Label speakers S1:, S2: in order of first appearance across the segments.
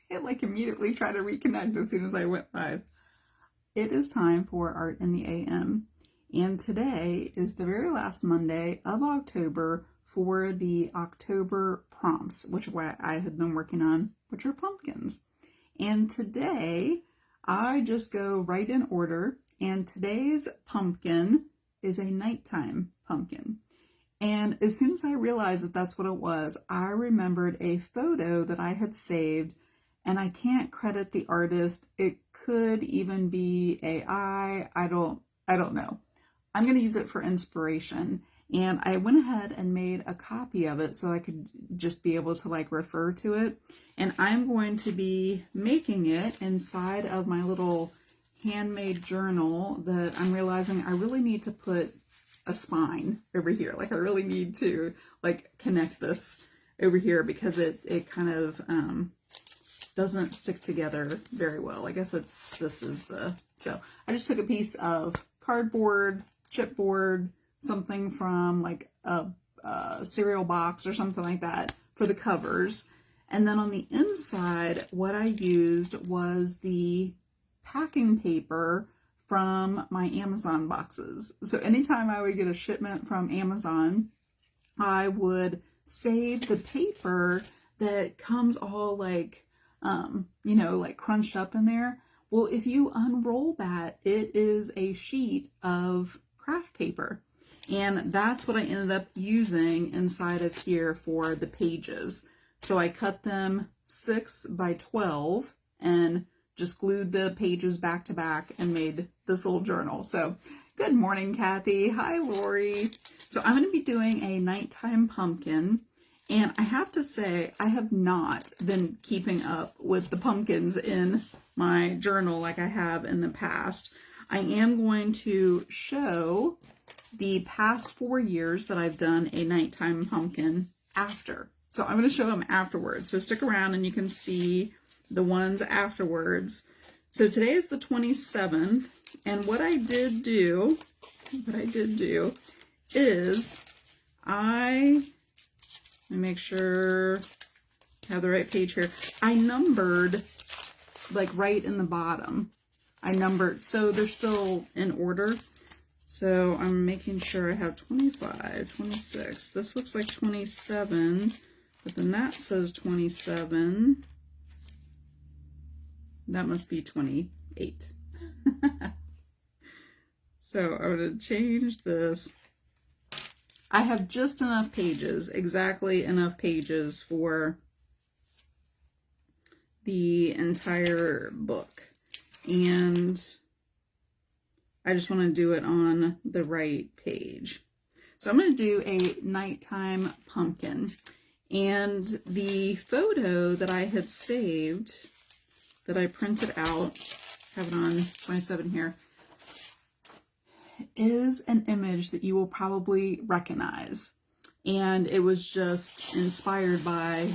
S1: It like immediately tried to reconnect as soon as I went live. It is time for Art in the AM, and today is the very last Monday of October for the October prompts, which I had been working on, which are pumpkins. And today I just go right in order, and today's pumpkin is a nighttime pumpkin. And as soon as I realized that that's what it was, I remembered a photo that I had saved, and I can't credit the artist. It could even be AI. I don't know. I'm going to use it for inspiration. And I went ahead and made a copy of it so I could just be able to like refer to it. And I'm going to be making it inside of my little handmade journal that I'm realizing I really need to put a spine over here. Like I really need to like connect this over here because it kind of doesn't stick together very well. I guess so I just took a piece of cardboard, chipboard, something from like a cereal box or something like that for the covers. And then on the inside, what I used was the packing paper from my Amazon boxes. So anytime I would get a shipment from Amazon, I would save the paper that comes all like, like crunched up in there. Well, if you unroll that, it is a sheet of craft paper. And that's what I ended up using inside of here for the pages. So I cut them 6 by 12 and just glued the pages back to back and made this little journal. So good morning, Kathy. Hi, Lori. So I'm going to be doing a nighttime pumpkin. And I have to say, I have not been keeping up with the pumpkins in my journal like I have in the past. I am going to show the past 4 years that I've done a nighttime pumpkin after. So I'm going to show them afterwards. So stick around and you can see the ones afterwards. So today is the 27th, and what I did do is let me make sure I have the right page here. I numbered like right in the bottom. I numbered, so they're still in order. So I'm making sure I have 25, 26. This looks like 27, but then that says 27. That must be 28. So I would change this. I have just enough pages, exactly enough pages for the entire book. And I just want to do it on the right page. So I'm going to do a nighttime pumpkin. And the photo that I had saved, that I printed out, have it on 27 here, is an image that you will probably recognize. And it was just inspired by,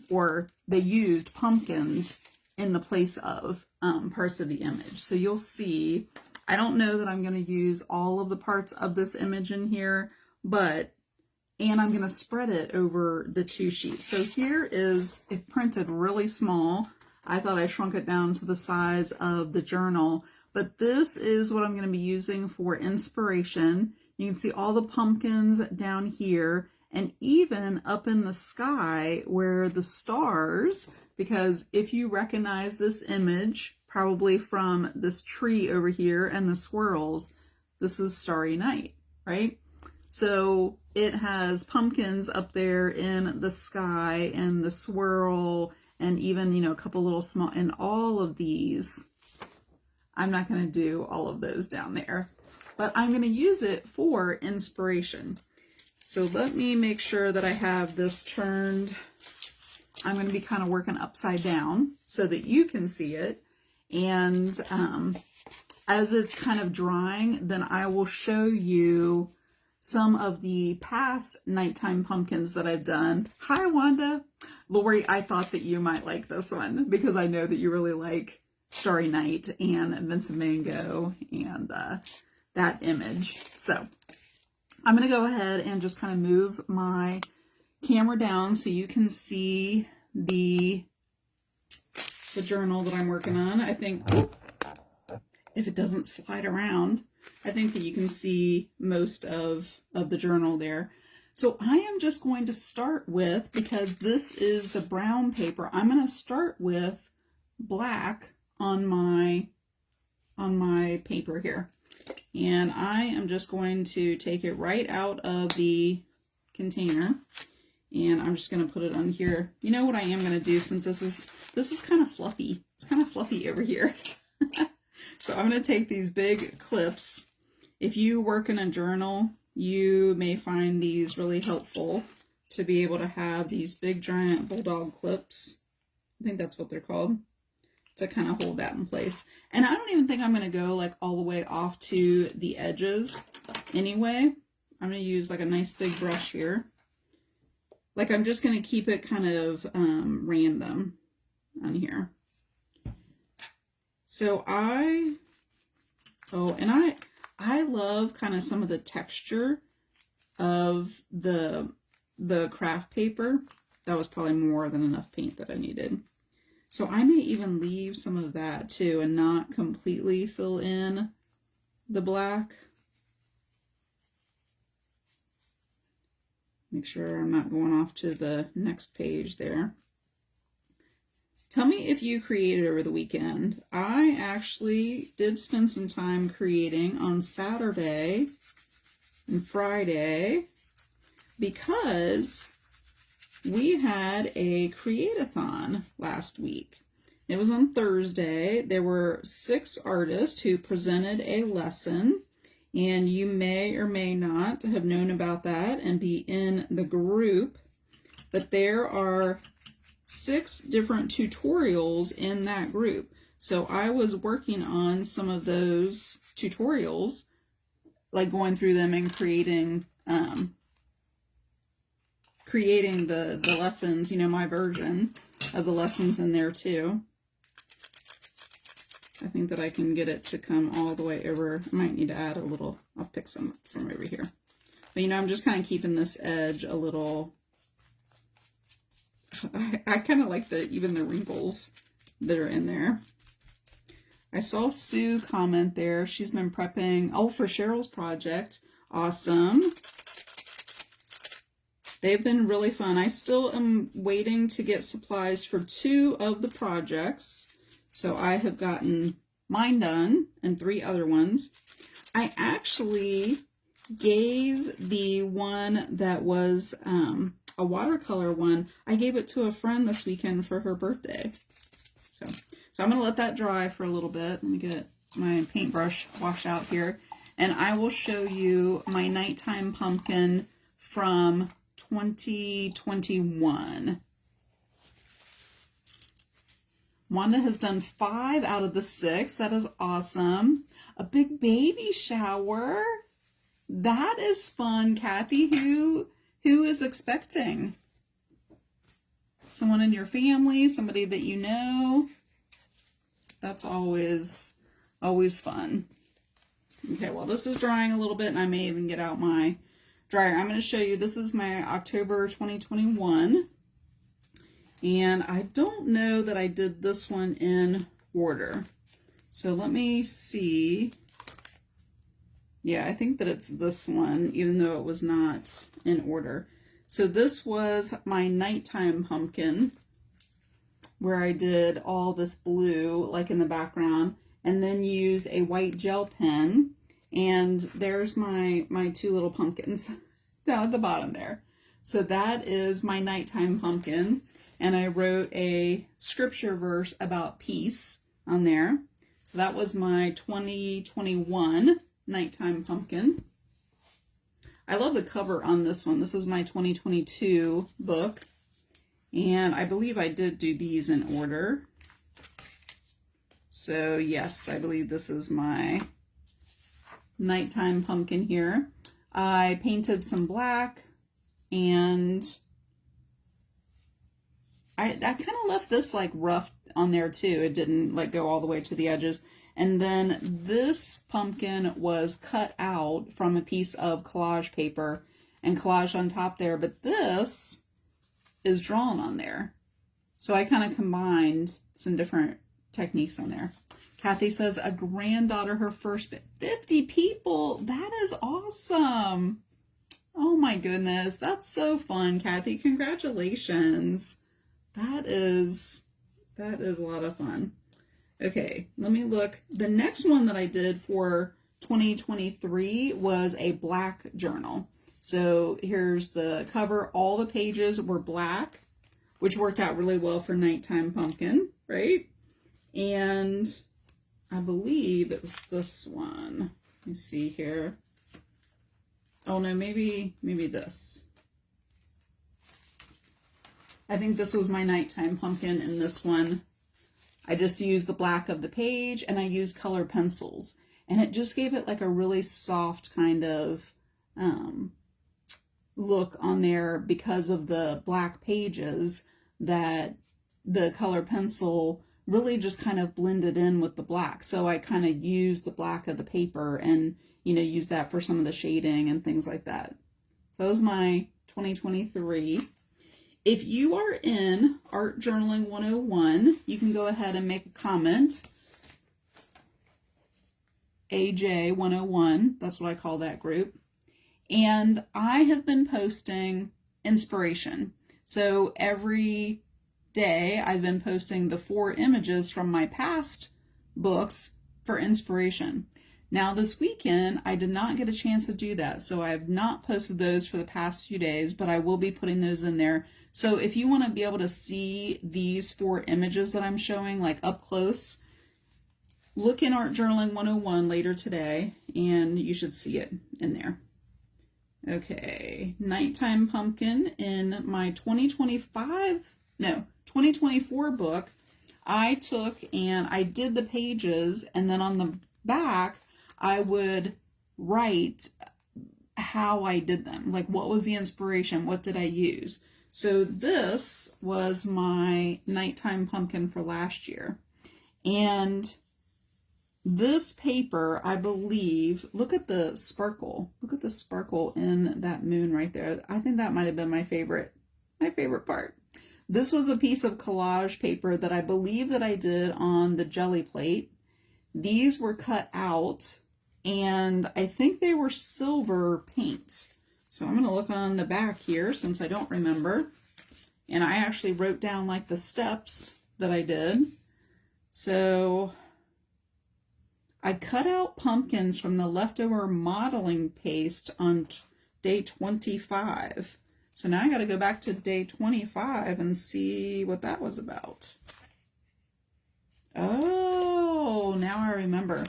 S1: or they used pumpkins in the place of parts of the image. So you'll see, I don't know that I'm going to use all of the parts of this image in here, and I'm going to spread it over the 2 sheets. So here is it printed really small. I thought I shrunk it down to the size of the journal, but this is what I'm going to be using for inspiration. You can see all the pumpkins down here, and even up in the sky where the stars, because if you recognize this image, probably from this tree over here and the squirrels, this is Starry Night, right? So it has pumpkins up there in the sky and the swirl and even, a couple little small, and all of these, I'm not going to do all of those down there, but I'm going to use it for inspiration. So let me make sure that I have this turned. I'm going to be kind of working upside down so that you can see it. And as it's kind of drying, then I will show you some of the past nighttime pumpkins that I've done. Hi, Wanda. Lori, I thought that you might like this one because I know that you really like Starry Night and Vincent Van Gogh and that image. So I'm going to go ahead and just kind of move my camera down so you can see the the journal that I'm working on. I think, if it doesn't slide around, I think that you can see most of the journal there. So I am just going to start with, because this is the brown paper, I'm going to start with black on my paper here. And I am just going to take it right out of the container, and I'm just going to put it on here. You know what I am going to do, since this is kind of fluffy. It's kind of fluffy over here. So I'm going to take these big clips. If you work in a journal, you may find these really helpful to be able to have these big giant bulldog clips. I think that's what they're called, to kind of hold that in place. And I don't even think I'm going to go like all the way off to the edges anyway. I'm going to use like a nice big brush here. Like I'm just going to keep it kind of random on here. So I love kind of some of the texture of the craft paper. That was probably more than enough paint that I needed. So I may even leave some of that too and not completely fill in the black. Make sure I'm not going off to the next page there. Tell me if you created over the weekend. I actually did spend some time creating on Saturday and Friday, because we had a create-a-thon last week. It was on Thursday. There were 6 artists who presented a lesson, and you may or may not have known about that and be in the group, but there are 6 different tutorials in that group. So I was working on some of those tutorials, like going through them and creating the lessons, you know, my version of the lessons in there too. I think that I can get it to come all the way over. I might need to add a little, I'll pick some from over here. But you know, I'm just kind of keeping this edge a little, I kind of like even the wrinkles that are in there. I saw Sue comment there. She's been prepping, for Cheryl's project. Awesome. They've been really fun. I still am waiting to get supplies for 2 of the projects. So I have gotten mine done and 3 other ones. I actually gave the one that was a watercolor one, I gave it to a friend this weekend for her birthday. So I'm going to let that dry for a little bit. Let me get my paintbrush washed out here. And I will show you my nighttime pumpkin from 2021. Wanda has done 5 out of the 6. That is awesome. A big baby shower. That is fun, Kathy. Who is expecting? Someone in your family, somebody that you know. That's always fun. Okay, well, this is drying a little bit, and I may even get out my dryer. I'm going to show you, this is my October 2021. And I don't know that I did this one in order. So let me see. Yeah, I think that it's this one, even though it was not in order. So this was my nighttime pumpkin, where I did all this blue, like in the background, and then used a white gel pen. And there's my 2 little pumpkins down at the bottom there. So that is my nighttime pumpkin. And I wrote a scripture verse about peace on there. So that was my 2021 nighttime pumpkin. I love the cover on this one. This is my 2022 book. And I believe I did do these in order. So yes, I believe this is my nighttime pumpkin here. I painted some black, and I kind of left this like rough on there too. It didn't like go all the way to the edges. And then this pumpkin was cut out from a piece of collage paper and collaged on top there, but this is drawn on there. So I kind of combined some different techniques on there. Kathy says a granddaughter, her first 50 people. That is awesome. Oh my goodness. That's so fun, Kathy. Congratulations. That is a lot of fun. Okay, let me look. The next one that I did for 2023 was a black journal. So here's the cover. All the pages were black, which worked out really well for Nighttime Pumpkin, right? And I believe it was this one. Let me see here. Oh no, maybe this. I think this was my Nighttime Pumpkin in this one. I just used the black of the page and I used color pencils. And it just gave it like a really soft kind of look on there because of the black pages, that the color pencil really just kind of blended in with the black. So I kind of used the black of the paper and, you know, used that for some of the shading and things like that. So that was my 2023. If you are in Art Journaling 101, you can go ahead and make a comment. AJ 101, that's what I call that group. And I have been posting inspiration. So every day I've been posting the 4 images from my past books for inspiration. Now this weekend I did not get a chance to do that, so I have not posted those for the past few days, but I will be putting those in there. So if you want to be able to see these 4 images that I'm showing like up close, look in Art Journaling 101 later today and you should see it in there. Okay, Nighttime Pumpkin in my 2024 book, I took and I did the pages, and then on the back I would write how I did them, like what was the inspiration, what did I use. So this was my Nighttime Pumpkin for last year, and this paper, I believe, look at the sparkle. Look at the sparkle in that moon right there. I think that might have been my favorite part. This was a piece of collage paper that I believe that I did on the jelly plate. These were cut out, and I think they were silver paint. So I'm going to look on the back here since I don't remember. And I actually wrote down like the steps that I did. So I cut out pumpkins from the leftover modeling paste on day 25. So now I got to go back to day 25 and see what that was about. Oh, now I remember.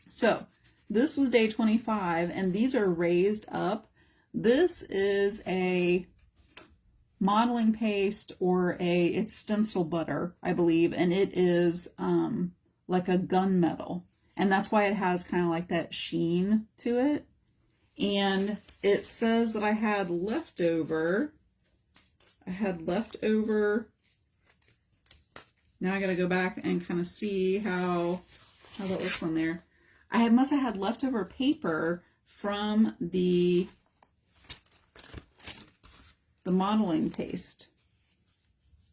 S1: So this was day 25, and these are raised up. This is a modeling paste or it's stencil butter, I believe, and it is like a gunmetal. And that's why it has kind of like that sheen to it. And it says that I had leftover. Now I got to go back and kind of see how that looks on there. I must have had leftover paper from the modeling paste.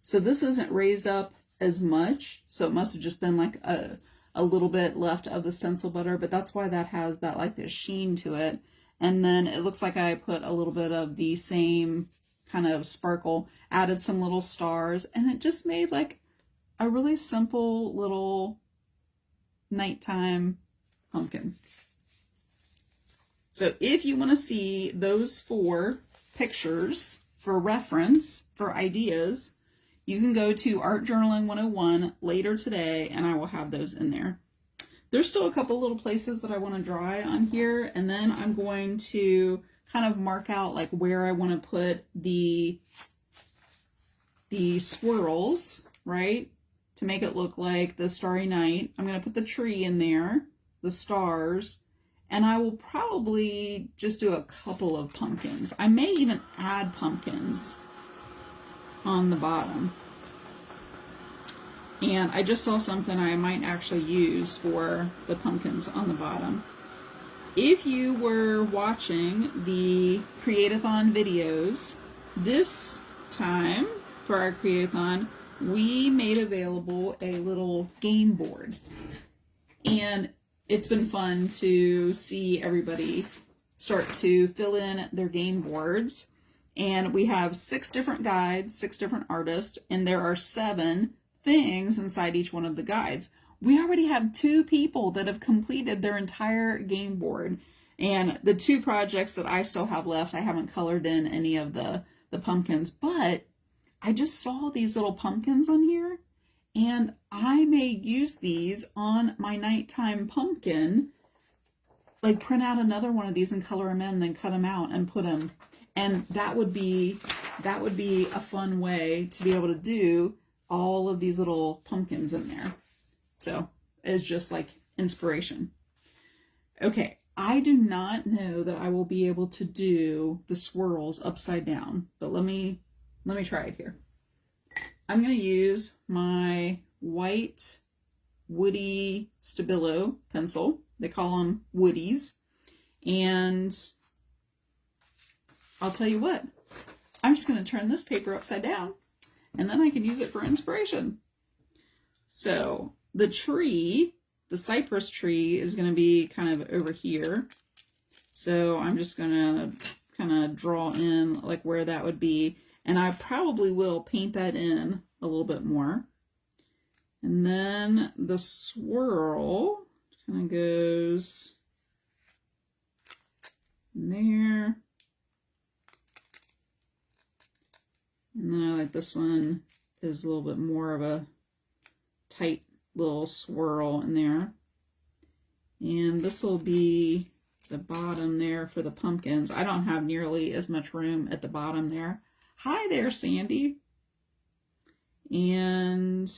S1: So this isn't raised up as much. So it must have just been like a little bit left of the stencil butter, but that's why that has that like this sheen to it. And then it looks like I put a little bit of the same kind of sparkle, added some little stars, and it just made like a really simple little nighttime pumpkin. So if you want to see those 4 pictures for reference, for ideas, you can go to Art Journaling 101 later today, and I will have those in there. There's still a couple little places that I want to draw on here, and then I'm going to kind of mark out like where I want to put the swirls, right? To make it look like the Starry Night. I'm going to put the tree in there, the stars, and I will probably just do a couple of pumpkins. I may even add pumpkins on the bottom. And I just saw something I might actually use for the pumpkins on the bottom. If you were watching the Create-a-thon videos, this time for our Create-a-thon, we made available a little game board. And it's been fun to see everybody start to fill in their game boards. And we have 6 different guides, 6 different artists, and there are 7 things inside each one of the guides. We already have 2 people that have completed their entire game board. And the 2 projects that I still have left, I haven't colored in any of the pumpkins, but I just saw these little pumpkins on here, and I may use these on my nighttime pumpkin, like print out another one of these and color them in, then cut them out and put them. And that would be a fun way to be able to do all of these little pumpkins in there. So it's just like inspiration. Okay, I do not know that I will be able to do the swirls upside down, but let me try it here. I'm going to use my white Woody Stabilo pencil. They call them Woodies. And I'll tell you what, I'm just going to turn this paper upside down, and then I can use it for inspiration. So the tree, the cypress tree, is going to be kind of over here. So I'm just going to kind of draw in like where that would be. And I probably will paint that in a little bit more. And then the swirl kind of goes in there. And then I like this one is a little bit more of a tight little swirl in there. And this will be the bottom there for the pumpkins. I don't have nearly as much room at the bottom there. Hi there, Sandy. And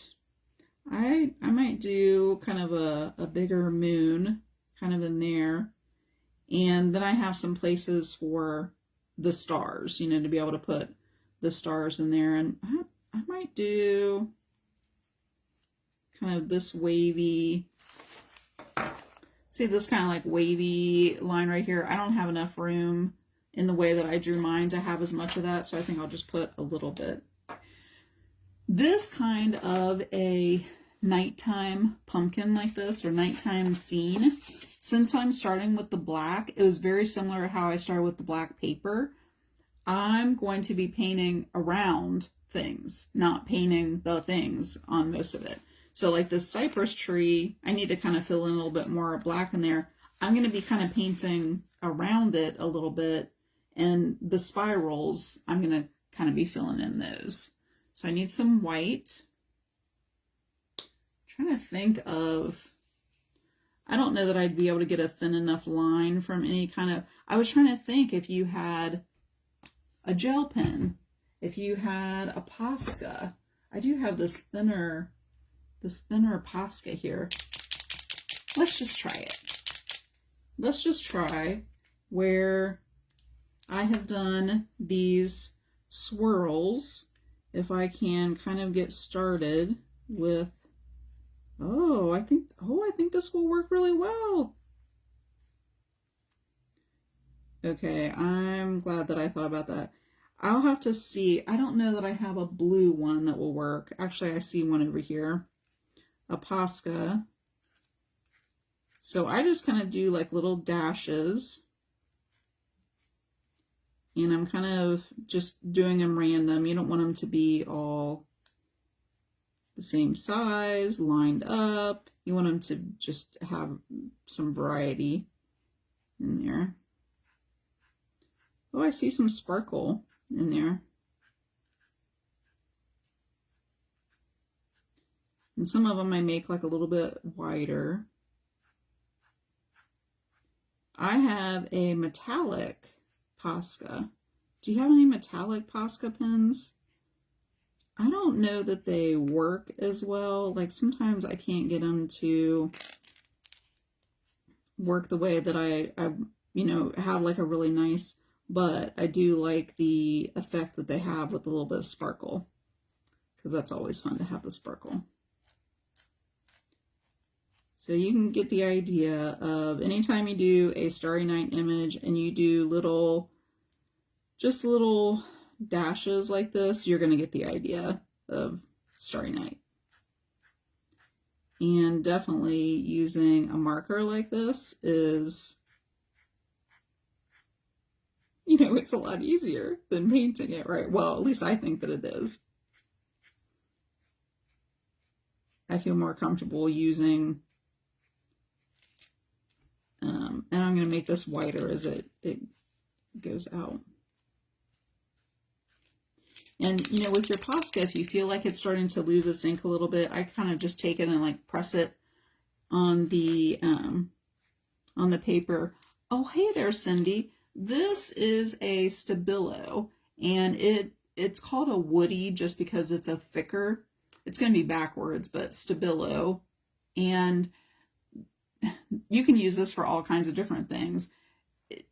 S1: I might do kind of a bigger moon kind of in there. And then I have some places for the stars, you know, to be able to put the stars in there. And I might do kind of this wavy, see this kind of like wavy line right here. I don't have enough room in the way that I drew mine to have as much of that, so I think I'll just put a little bit. This kind of a nighttime pumpkin like this, or nighttime scene, since I'm starting with the black, it was very similar to how I started with the black paper. I'm going to be painting around things, not painting the things on most of it. So like this cypress tree, I need to kind of fill in a little bit more black in there. I'm going to be kind of painting around it a little bit. And the spirals, I'm going to kind of be filling in those. So I need some white. I'm trying to think of, I don't know that I'd be able to get a thin enough line from any kind of, I was trying to think if you had a gel pen, if you had a Posca. I do have this thinner Posca here. Let's just try it. Let's just try where I have done these swirls. If I can kind of get started with, I think this will work really well. Okay, I'm glad that I thought about that. I'll have to see. I don't know that I have a blue one that will work. Actually, I see one over here, a Posca. So I just kind of do like little dashes. And I'm kind of just doing them random. You don't want them to be all the same size, lined up. You want them to just have some variety in there. Oh, I see some sparkle in there. And some of them I make like a little bit wider. I have a metallic Posca. Do you have any metallic Posca pens? I don't know that they work as well. Like sometimes I can't get them to work the way that I have like a really nice, but I do like the effect that they have with a little bit of sparkle, because that's always fun to have the sparkle. So you can get the idea of anytime you do a Starry Night image and you do just little dashes like this, you're going to get the idea of Starry Night. And definitely using a marker like this is, you know, it's a lot easier than painting it, right? Well, at least I think that it is. I feel more comfortable using, and I'm going to make this whiter as it goes out. And, you know, with your Posca, if you feel like it's starting to lose its ink a little bit, I kind of just take it and like press it on the paper. Oh, hey there, Cindy. This is a Stabilo, and it's called a woody just because it's a thicker. It's going to be backwards, but Stabilo. And you can use this for all kinds of different things.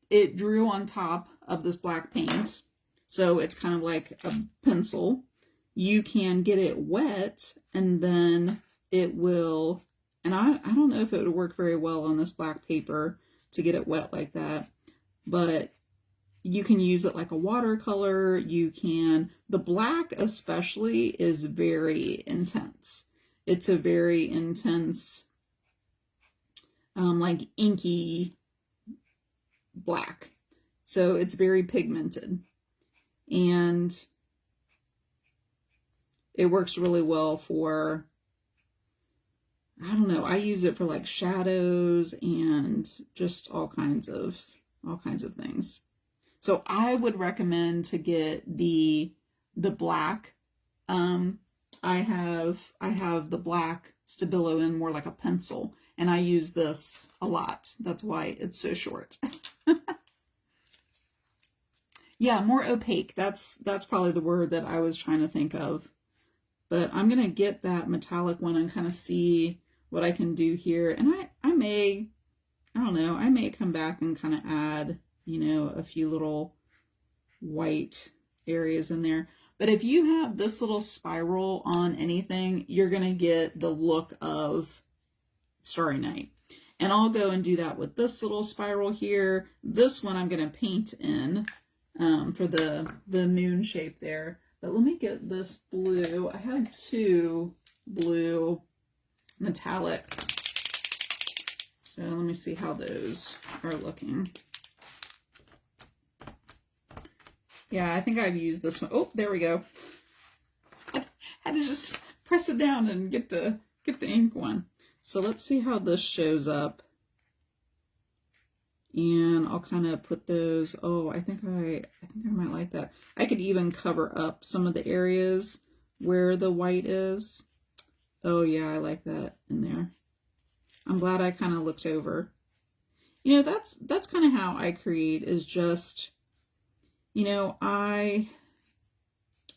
S1: It drew on top of this black paint, so it's kind of like a pencil. You can get it wet, and then it will, and I don't know if it would work very well on this black paper to get it wet like that, but you can use it like a watercolor. You can, the black especially is very intense. It's a very intense, like inky black. So it's very pigmented. And it works really well for, I don't know, I use it for like shadows and just all kinds of things. So I would recommend to get the black. I have the black Stabilo in more like a pencil, and I use this a lot. That's why it's so short. Yeah, more opaque. That's probably the word that I was trying to think of. But I'm gonna get that metallic one and kind of see what I can do here. And I may, I don't know, I may come back and kind of add, you know, a few little white areas in there. But if you have this little spiral on anything, you're going to get the look of Starry Night. And I'll go and do that with this little spiral here. This one I'm going to paint in for the moon shape there. But let me get this blue. I had two blue metallic. So let me see how those are looking. Yeah, I think I've used this one. Oh, there we go. I had to just press it down and get the ink one. So let's see how this shows up. And I'll kind of put those. Oh, I think I might like that. I could even cover up some of the areas where the white is. Oh yeah, I like that in there. I'm glad I kind of looked over. You know, that's kind of how I create, is just, you know, I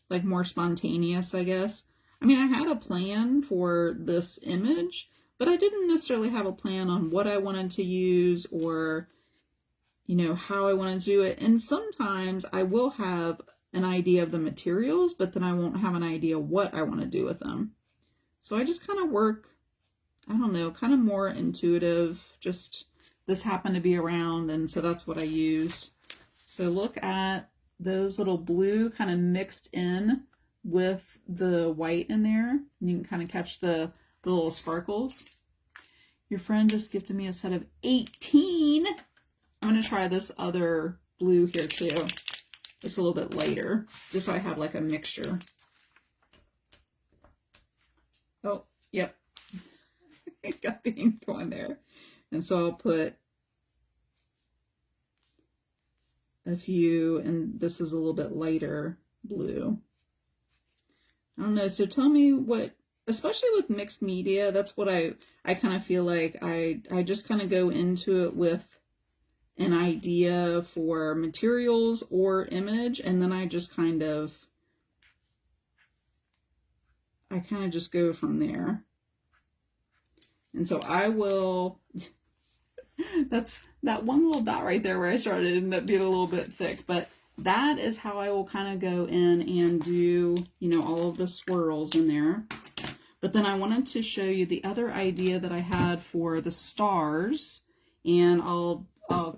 S1: like more spontaneous, I guess. I mean, I had a plan for this image, but I didn't necessarily have a plan on what I wanted to use or, you know, how I wanted to do it. And sometimes I will have an idea of the materials, but then I won't have an idea what I want to do with them. So I just kind of work, I don't know, kind of more intuitive. Just this happened to be around, and so that's what I use. So look at those little blue kind of mixed in with the white in there. You can kind of catch the little sparkles. Your friend just gifted me a set of 18. I'm going to try this other blue here too. It's a little bit lighter, just so I have like a mixture. Oh, yep. Got the ink going there. And so I'll put a few, and this is a little bit lighter blue. I don't know. So tell me what, especially with mixed media, that's what I kind of feel like I just kind of go into it with an idea for materials or image, and then I kind of just go from there. And so I will, that's that one little dot right there where I started ended up being a little bit thick, but that is how I will kind of go in and do, you know, all of the swirls in there. But then I wanted to show you the other idea that I had for the stars, and I'll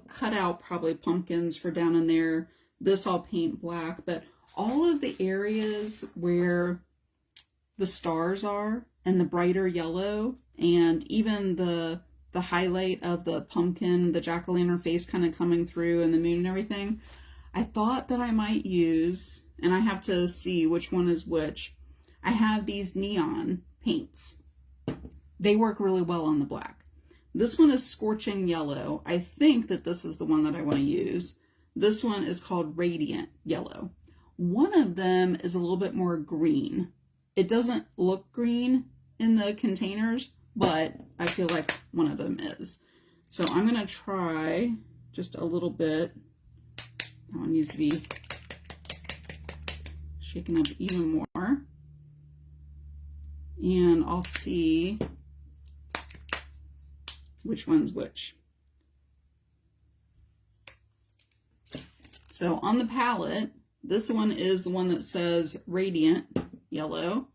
S1: cut out probably pumpkins for down in there. This I'll paint black, but all of the areas where the stars are and the brighter yellow and even the highlight of the pumpkin, the jack-o'-lantern face kind of coming through and the moon and everything, I thought that I might use, and I have to see which one is which, I have these neon paints. They work really well on the black. This one is Scorching Yellow. I think that this is the one that I want to use. This one is called Radiant Yellow. One of them is a little bit more green. It doesn't look green in the containers, but I feel like one of them is. So I'm going to try just a little bit. That one needs to be shaken up even more. And I'll see which one's which. So on the palette, this one is the one that says Radiant Yellow.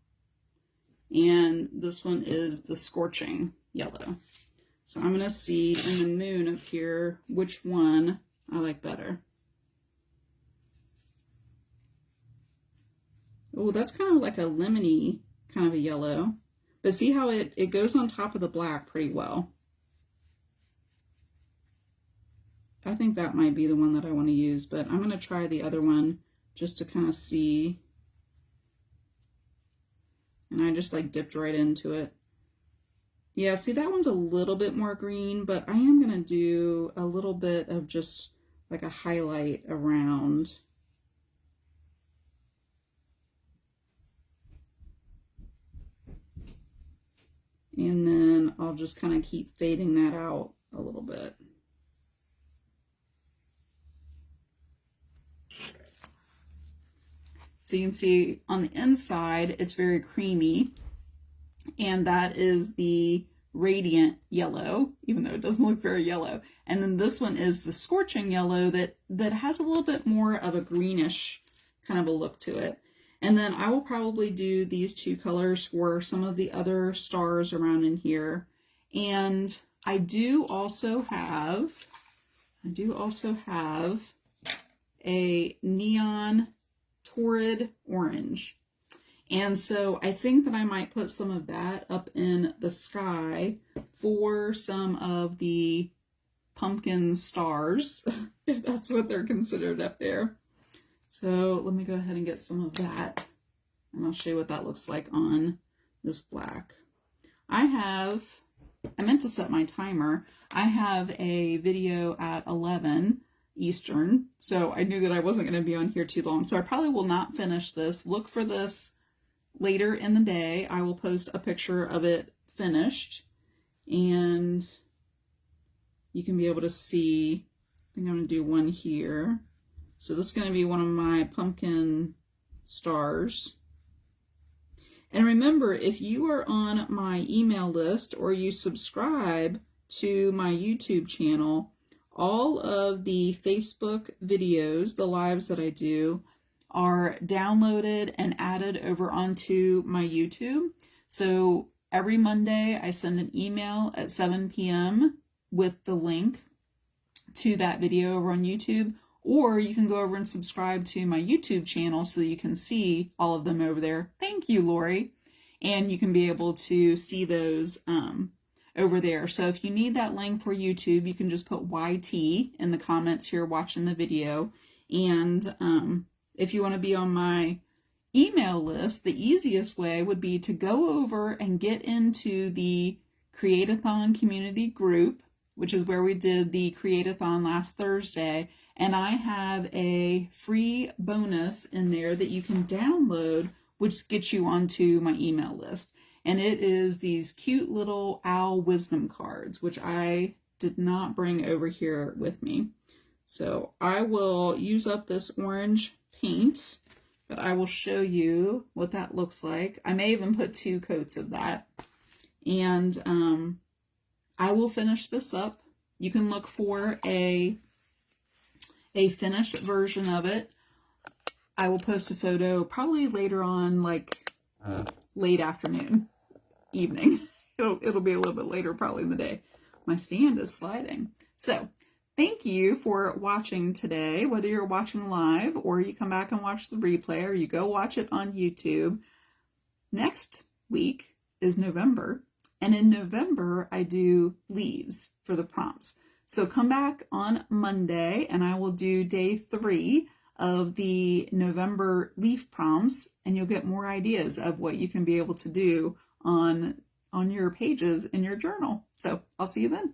S1: And this one is the Scorching Yellow. So I'm going to see in the moon up here which one I like better. Oh, that's kind of like a lemony kind of a yellow. But see how it goes on top of the black pretty well. I think that might be the one that I want to use, but I'm going to try the other one just to kind of see. And I just like dipped right into it. Yeah, see that one's a little bit more green, but I am going to do a little bit of just like a highlight around. And then I'll just kind of keep fading that out a little bit. So you can see on the inside, it's very creamy. And that is the Radiant Yellow, even though it doesn't look very yellow. And then this one is the Scorching Yellow that has a little bit more of a greenish kind of a look to it. And then I will probably do these two colors for some of the other stars around in here. And I do also have a neon torrid orange. And so I think that I might put some of that up in the sky for some of the pumpkin stars, if that's what they're considered up there. So let me go ahead and get some of that, and I'll show you what that looks like on this black. I meant to set my timer. I have a video at 11 Eastern, so I knew that I wasn't going to be on here too long. So I probably will not finish this. Look for this later in the day. I will post a picture of it finished, and you can be able to see. I think I'm going to do one here. So this is going to be one of my pumpkin stars. And remember, if you are on my email list or you subscribe to my YouTube channel, all of the Facebook videos, the lives that I do, are downloaded and added over onto my YouTube. So every Monday I send an email at 7 p.m. with the link to that video over on YouTube, or you can go over and subscribe to my YouTube channel so you can see all of them over there. Thank you, Lori. And you can be able to see those over there. So if you need that link for YouTube, you can just put YT in the comments here watching the video. And if you want to be on my email list, the easiest way would be to go over and get into the Create-a-thon community group, which is where we did the Create-a-thon last Thursday. And I have a free bonus in there that you can download, which gets you onto my email list. And it is these cute little owl wisdom cards, which I did not bring over here with me. So I will use up this orange paint, but I will show you what that looks like. I may even put 2 coats of that. And I will finish this up. You can look for a finished version of it. I will post a photo probably later on, like late afternoon, evening. It'll be a little bit later probably in the day. My stand is sliding. So thank you for watching today, whether you're watching live or you come back and watch the replay or you go watch it on YouTube. Next week is November, and in November I do leaves for the prompts. So come back on Monday and I will do day 3 of the November leaf prompts, and you'll get more ideas of what you can be able to do on your pages in your journal. So I'll see you then.